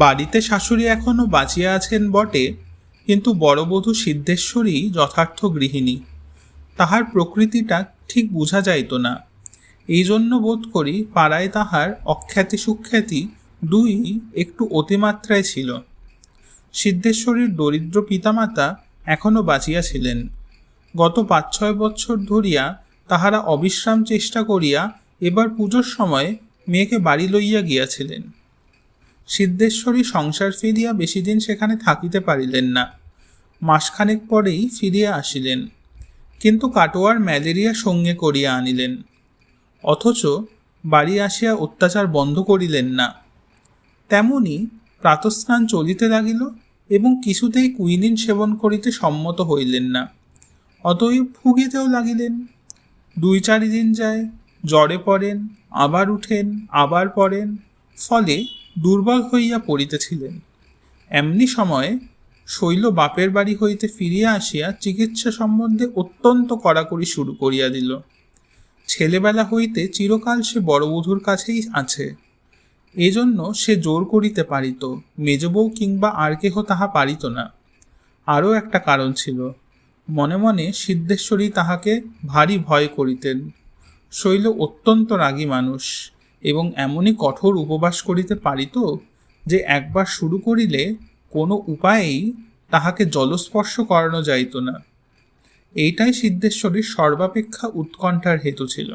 বাড়িতে শাশুড়ি এখনো বাঁচিয়া আছেন বটে, কিন্তু বড়বধূ সিদ্ধেশ্বরী যথার্থ গৃহিণী। তাহার প্রকৃতিটা ঠিক বোঝা যাইত না। এই জন্য বোধ করি পাড়ায় তাহার অখ্যাতি সুখ্যাতি দুই একটু অতিমাত্রায় ছিল। সিদ্ধেশ্বরীর দরিদ্র পিতামাতা এখনো বাঁচিয়া ছিলেন। গত 5-6 বৎসর ধরিয়া তাহারা অবিশ্রাম চেষ্টা করিয়া এবার পুজোর সময় মেয়েকে বাড়ি লইয়া গিয়াছিলেন। সিদ্ধেশ্বরী সংসার ফিরিয়া বেশি দিন সেখানে থাকিতে পারিলেন না। মাসখানেক পরেই ফিরিয়া আসিলেন, কিন্তু কাটোয়ার ম্যালেরিয়া সঙ্গে করিয়া আনিলেন। অথচ বাড়ি আসিয়া অত্যাচার বন্ধ করিলেন না। তেমনি প্রাতঃস্নান চলিতে লাগিল এবং কিছুতেই কুইনিন সেবন করিতে সম্মত হইলেন না। অতএব ভুগিতেও লাগিলেন। 2-4 দিন যায়, জ্বরে পড়েন, আবার উঠেন, আবার পড়েন, ফলে দুর্বল হইয়া পড়িতেছিলেন। এমনি সময়ে শৈল বাপের বাড়ি হইতে ফিরিয়া আসিয়া চিকিৎসা সম্বন্ধে অত্যন্ত কড়াকড়ি শুরু করিয়া দিল। ছেলেবেলা হইতে চিরকাল সে বড়বধূর কাছেই আছে, এজন্য সে জোর করিতে পারিত, মেজবউ কিংবা আর কেহ তাহা পারিত না। আরও একটা কারণ ছিল, মনে মনে সিদ্ধেশ্বরী তাহাকে ভারী ভয় করিতেন। শৈল অত্যন্ত রাগী মানুষ এবং এমনই কঠোর উপবাস করিতে পারিত যে একবার শুরু করিলে কোনো উপায়েই তাহাকে জলস্পর্শ করানো যাইত না। এইটাই সিদ্ধেশ্বরীর সর্বাপেক্ষা উৎকণ্ঠার হেতু ছিল।